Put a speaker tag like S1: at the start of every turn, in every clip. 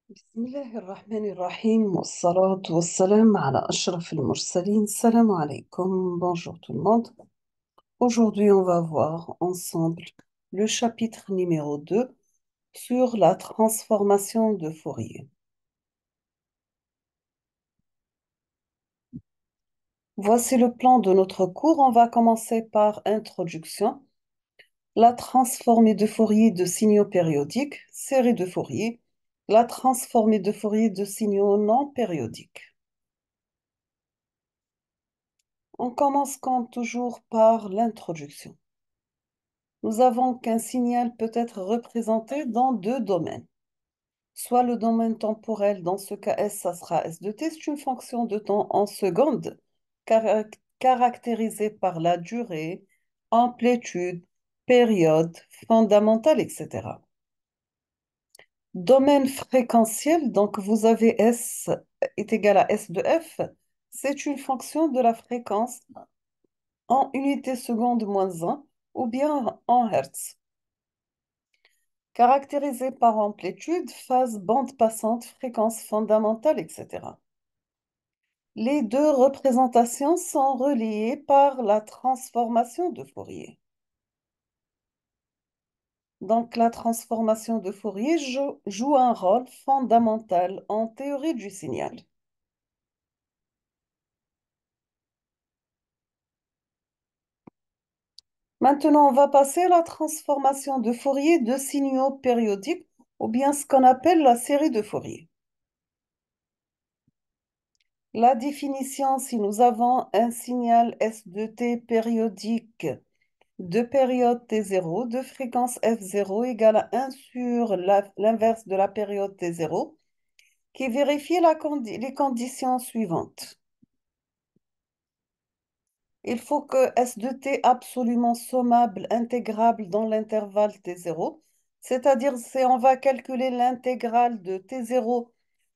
S1: بسم الله الرحمن الرحيم والصلاة والسلام على أشرف المرسلين. Salam alaikum, bonjour tout le monde. Aujourd'hui, on va voir ensemble le chapitre numéro 2 sur la transformation de Fourier. Voici le plan de notre cours. On va commencer par introduction. La transformée de Fourier de signaux périodiques, série de Fourier. La transformée de Fourier de signaux non périodiques. On commence comme toujours par l'introduction. Nous avons qu'un signal peut être représenté dans deux domaines. Soit le domaine temporel, dans ce cas S, ça sera S de t, c'est une fonction de temps en secondes, caractérisée par la durée, amplitude, période, fondamentale, etc. Domaine fréquentiel, donc vous avez S est égal à S de F, c'est une fonction de la fréquence en unité seconde moins 1 ou bien en Hertz. Caractérisé par amplitude, phase, bande passante, fréquence fondamentale, etc. Les deux représentations sont reliées par la transformation de Fourier. Donc la transformation de Fourier joue un rôle fondamental en théorie du signal. Maintenant, on va passer à la transformation de Fourier de signaux périodiques ou bien ce qu'on appelle la série de Fourier. La définition, si nous avons un signal S de t périodique de période t0, de fréquence f0 égale à 1 sur l'inverse de la période t0, qui vérifie les conditions suivantes. Il faut que S de t absolument sommable, intégrable dans l'intervalle t0, c'est-à-dire si on va calculer l'intégrale de t0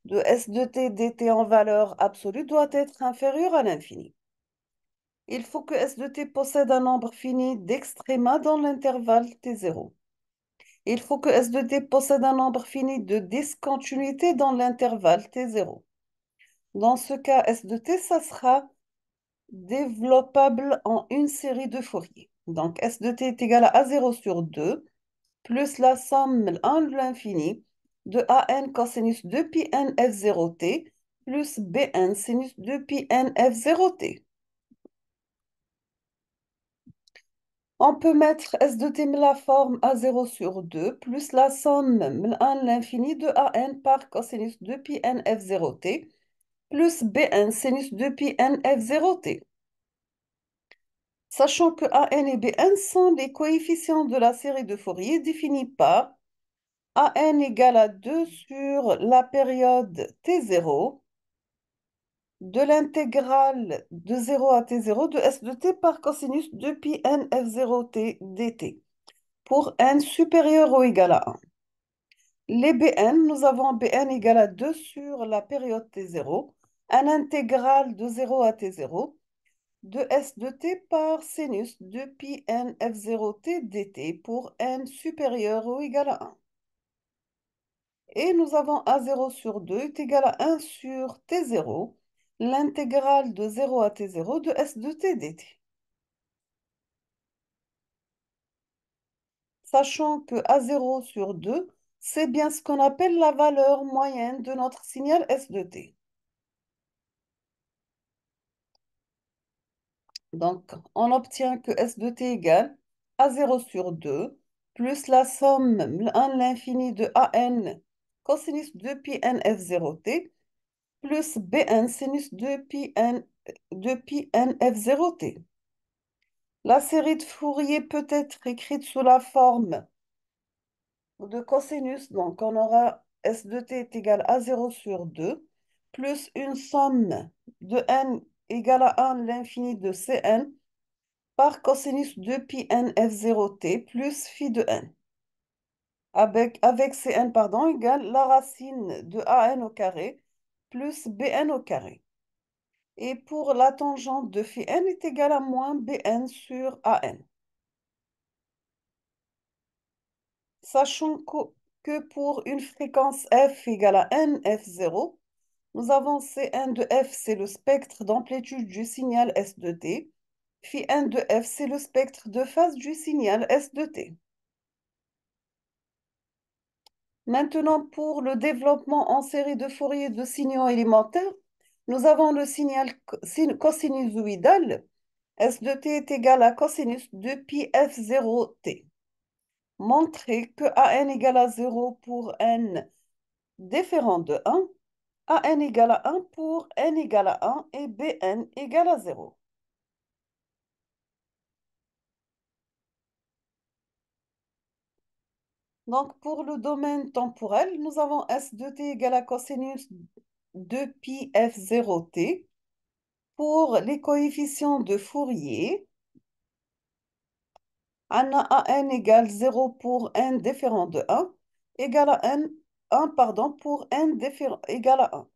S1: de S de t dt en valeur absolue doit être inférieure à l'infini. Il faut que S de t possède un nombre fini d'extréma dans l'intervalle t0. Il faut que S de t possède un nombre fini de discontinuités dans l'intervalle t0. Dans ce cas, S de t, ça sera développable en une série de Fourier. Donc, S de t est égal à A0 sur 2 plus la somme 1 de l'infini de AN cosinus 2 pi n f0t plus BN sinus 2 pi n f0t. On peut mettre S de t la forme A0 sur 2 plus la somme 1 l'infini de AN par cosinus 2 pi n f0t plus BN sinus 2 pi n f0t. Sachant que AN et BN sont les coefficients de la série de Fourier définis par AN égale à 2 sur la période T0 de l'intégrale de 0 à T0 de S de t par cosinus 2 pi n f0t dt pour n supérieur ou égal à 1. Les Bn, nous avons Bn égale à 2 sur la période T0, un intégral de 0 à T0 de S de t par sinus de pi n f0t dt pour n supérieur ou égal à 1. Et nous avons A0 sur 2 est égal à 1 sur T0, l'intégrale de 0 à T0 de S de t dt. Sachant que A0 sur 2, c'est bien ce qu'on appelle la valeur moyenne de notre signal S de t. Donc, on obtient que S de t égale A0 sur 2 plus la somme 1 l'infini de AN cosinus 2 pi n f0t plus BN sinus 2 pi n f0t. La série de Fourier peut être écrite sous la forme de cosinus, donc on aura S de t est égal à 0 sur 2 plus une somme de n égale à 1 l'infini de Cn par cosinus 2 pi n f0t plus phi de n. Avec Cn, pardon, égale la racine de an au carré plus bn au carré. Et pour la tangente de phi n est égale à moins bn sur an. Sachant que que pour une fréquence f égale à n f0, nous avons Cn de f, c'est le spectre d'amplitude du signal S de t. Phi n de f, c'est le spectre de phase du signal S de t. Maintenant, pour le développement en série de Fourier de signaux élémentaires, nous avons le signal cosinusoïdal. S de t est égal à cosinus de pi f0t. Montrez que an égale à 0 pour n différent de 1, an égale à 1 pour n égale à 1 et bn égale à 0. Donc, pour le domaine temporel, nous avons S de t égale à cosinus de pi f0t. Pour les coefficients de Fourier, on a an égale 0 pour n différent de 1, égale à n, 1 pardon, pour n différent, égal à 1.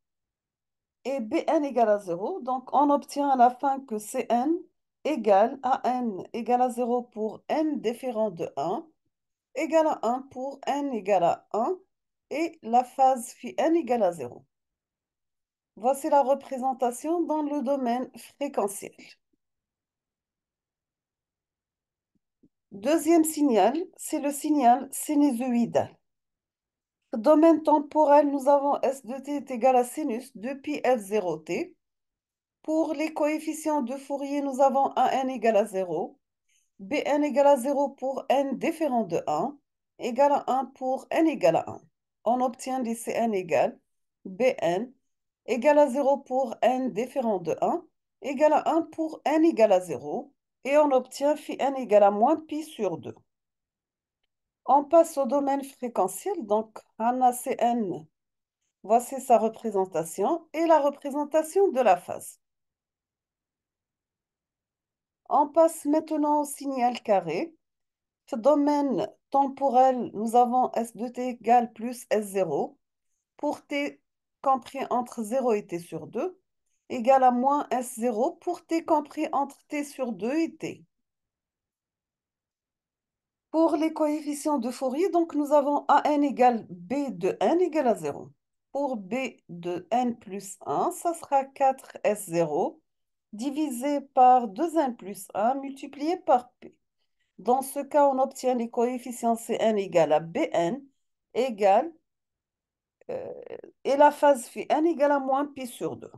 S1: Et bn égale à 0, donc on obtient à la fin que Cn égale à n égale à 0 pour n différent de 1, égale à 1 pour n égale à 1, et la phase phi n égale à 0. Voici la représentation dans le domaine fréquentiel. Deuxième signal, c'est le signal sinusoïdal. Domaine temporel, nous avons S de t est égal à sinus de pi f0t. Pour les coefficients de Fourier, nous avons an égale à 0, bn égale à 0 pour n différent de 1, égale à 1 pour n égale à 1. On obtient des Cn égale bn égale à 0 pour n différent de 1, égale à 1 pour n égale à 0, et on obtient phi n égale à moins pi sur 2. On passe au domaine fréquentiel, donc on a Cn. Voici sa représentation et la représentation de la phase. On passe maintenant au signal carré. Ce domaine temporel, nous avons S de t égale plus S0 pour t compris entre 0 et t sur 2, égale à moins S0 pour t compris entre t sur 2 et t. Pour les coefficients de Fourier, donc nous avons an égale b de n égale à 0. Pour b de n plus 1, ça sera 4s0 divisé par 2n plus 1 multiplié par p. Dans ce cas, on obtient les coefficients Cn égale à bn égale, euh, et la phase phi n égale à moins pi sur 2.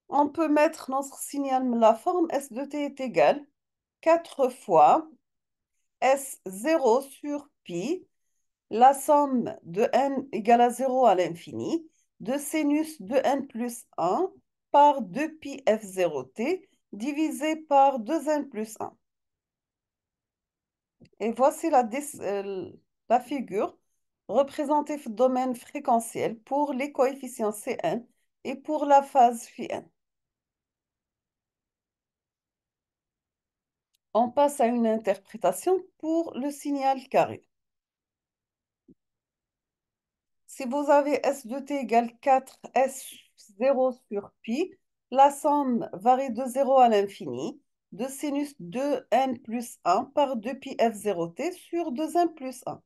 S1: On peut mettre notre signal la forme S de t est égal 4 fois S0 sur pi, la somme de n égale à 0 à l'infini, de sinus de n plus 1 par 2 pi f0t divisé par 2n plus 1. Et voici la figure représentée domaine fréquentiel pour les coefficients Cn et pour la phase phi n. On passe à une interprétation pour le signal carré. Si vous avez S de t égale 4S0 sur pi, la somme varie de 0 à l'infini de sinus 2n plus 1 par 2 pi f0t sur 2n plus 1.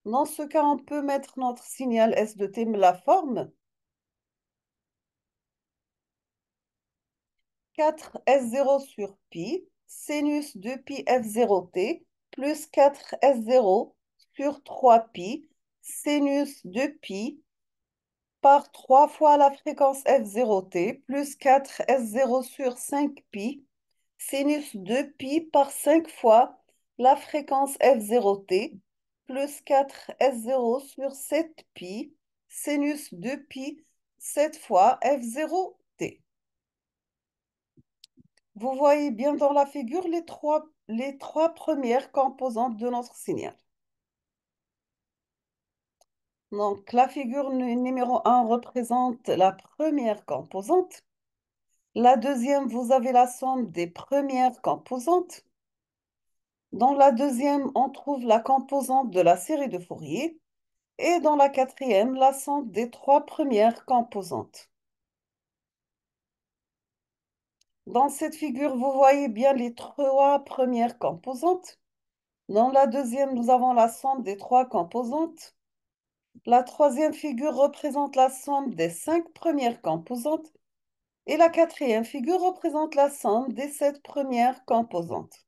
S1: Dans ce cas, on peut mettre notre signal S de t, la forme 4S0 sur pi, sinus 2 pi f0t plus 4S0 sur 3 pi, sinus de pi par 3 fois la fréquence f0t plus 4s0 sur 5pi, sinus de pi par 5 fois la fréquence f0t plus 4s0 sur 7pi, sinus de pi 7 fois f0t. Vous voyez bien dans la figure les trois premières composantes de notre signal. Donc, la figure numéro 1 représente la première composante. La deuxième, vous avez la somme des premières composantes. Dans la deuxième, on trouve la composante de la série de Fourier. Et dans la quatrième, la somme des trois premières composantes. Dans cette figure, vous voyez bien les trois premières composantes. Dans la deuxième, nous avons la somme des trois composantes. La troisième figure représente la somme des cinq premières composantes. Et la quatrième figure représente la somme des sept premières composantes.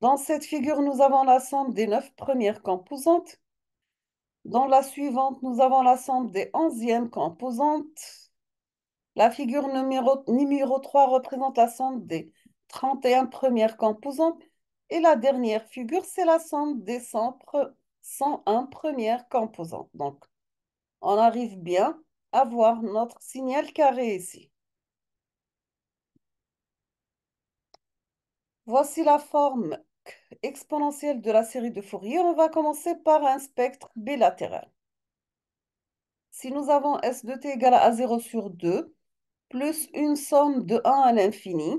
S1: Dans cette figure, nous avons la somme des neuf premières composantes. Dans la suivante, nous avons la somme des onzièmes composantes. La figure numéro 3 représente la somme des 31 premières composantes. Et la dernière figure, c'est la somme des 101 premières composantes. Donc, on arrive bien à voir notre signal carré ici. Voici la forme exponentielle de la série de Fourier. On va commencer par un spectre bilatéral. Si nous avons S de t égale à 0 sur 2, plus une somme de 1 à l'infini,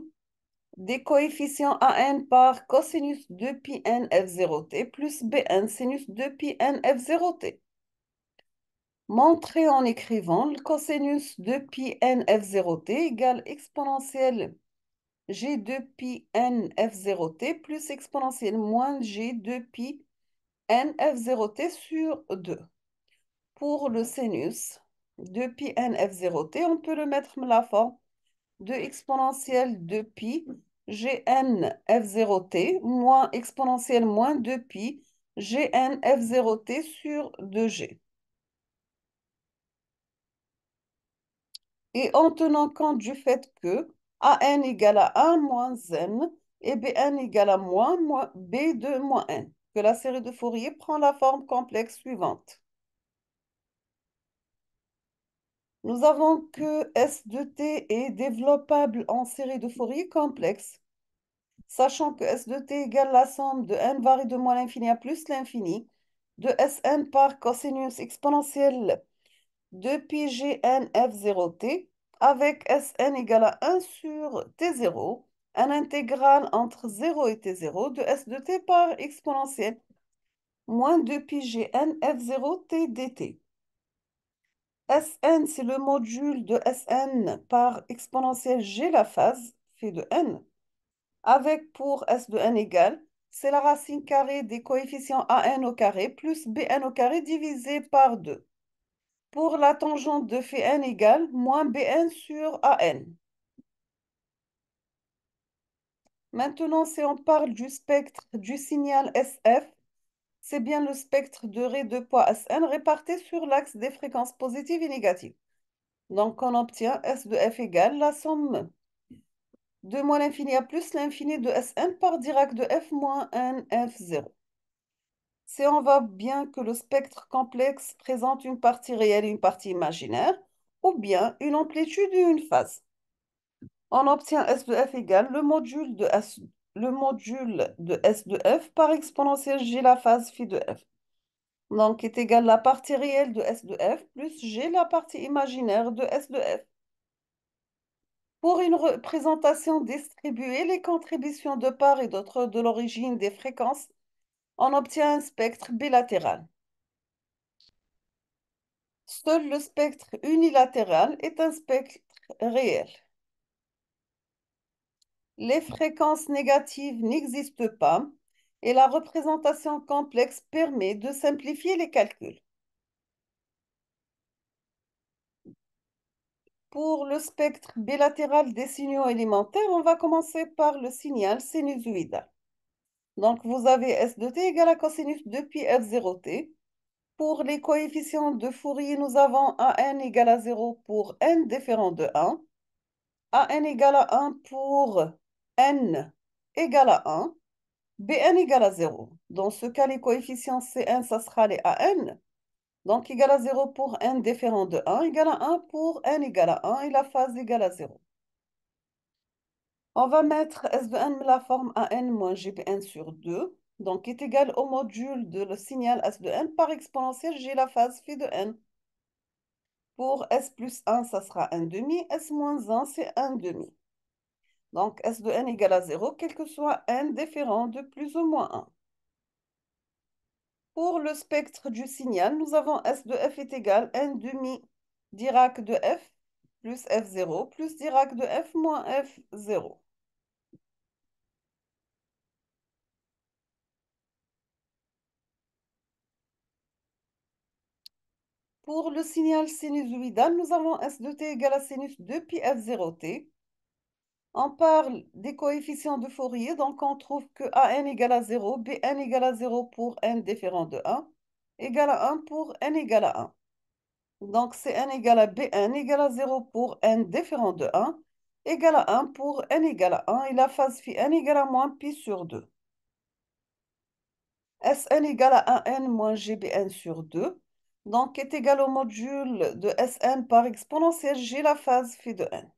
S1: des coefficients an par cosinus de pi n f0t plus bn sinus de pi n f0t. Montrer en écrivant le cosinus de pi n f0t égale exponentielle g de pi n f0t plus exponentielle moins g de pi n f0t sur 2. Pour le sinus de pi n f0t, on peut le mettre dans la forme de exponentielle de pi gn f0t moins exponentielle moins de pi gn f0t sur 2g. Et en tenant compte du fait que an égale à 1 moins n et bn égale à moins b de moins n, que la série de Fourier prend la forme complexe suivante. Nous avons que S de t est développable en série de Fourier complexe, sachant que S de t égale la somme de n varie de moins l'infini à plus l'infini de Sn par cosinus exponentielle de pi gn f0t avec Sn égale à 1 sur t0, un intégral entre 0 et t0 de S de t par exponentielle moins 2 pi gn f0t dt. Sn, c'est le module de Sn par exponentielle g la phase, phi de n, avec pour S de n égale, c'est la racine carrée des coefficients an au carré plus bn au carré divisé par 2. Pour la tangente de phi n égale moins bn sur an. Maintenant, si on parle du spectre du signal SF, c'est bien le spectre de raies de poids Sn réparti sur l'axe des fréquences positives et négatives. Donc, on obtient S de f égale la somme de moins l'infini à plus l'infini de Sn par Dirac de f moins n f0. Si on voit bien que le spectre complexe présente une partie réelle et une partie imaginaire, ou bien une amplitude et une phase. On obtient S de f égale le module de S de f par exponentielle g la phase phi de f. Donc, est égal la partie réelle de S de f plus g la partie imaginaire de S de f. Pour une représentation distribuée, les contributions de part et d'autre de l'origine des fréquences, on obtient un spectre bilatéral. Seul le spectre unilatéral est un spectre réel. Les fréquences négatives n'existent pas et la représentation complexe permet de simplifier les calculs. Pour le spectre bilatéral des signaux élémentaires, on va commencer par le signal sinusoïdal. Donc, vous avez S de t égale à cosinus de pi f0t. Pour les coefficients de Fourier, nous avons an égale à 0 pour n différent de 1, an égale à 1 pour n égale à 1, bn égale à 0. Dans ce cas, les coefficients Cn, ça sera les an. Donc, égal à 0 pour n différent de 1, égal à 1 pour n égale à 1 et la phase égale à 0. On va mettre S de n la forme an moins gbn sur 2, donc est égal au module de le signal S de n par exponentielle g la phase phi de n. Pour S plus 1, ça sera 1 demi, S moins 1, c'est 1 demi. Donc S de n égale à 0, quel que soit n différent de plus ou moins 1. Pour le spectre du signal, nous avons S de f est égal à 1 demi Dirac de f plus f0 plus Dirac de f moins f0. Pour le signal sinusoïdal, nous avons S de t égale à sinus de pi f0t. On parle des coefficients de Fourier, donc on trouve que an égale à 0, bn égale à 0 pour n différent de 1, égale à 1 pour n égale à 1. Donc Cn égale à bn égale à 0 pour n différent de 1, égale à 1 pour n égale à 1, et la phase phi n égale à moins pi sur 2. Sn égale à 1n moins gbn sur 2, donc est égal au module de Sn par exponentielle g la phase phi de n.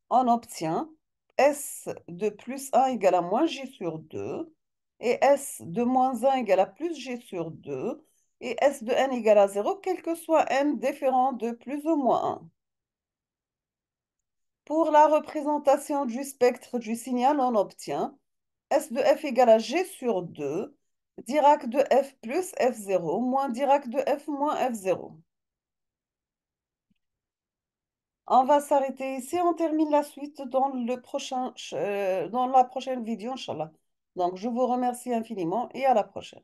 S1: On obtient S de plus 1 égale à moins G sur 2, et S de moins 1 égale à plus G sur 2, et S de n égale à 0, quel que soit n différent de plus ou moins 1. Pour la représentation du spectre du signal, on obtient S de f égale à G sur 2, Dirac de f plus f0, moins Dirac de f moins f0. On va s'arrêter ici. On termine la suite dans dans la prochaine vidéo, Inch'Allah. Donc, je vous remercie infiniment et à la prochaine.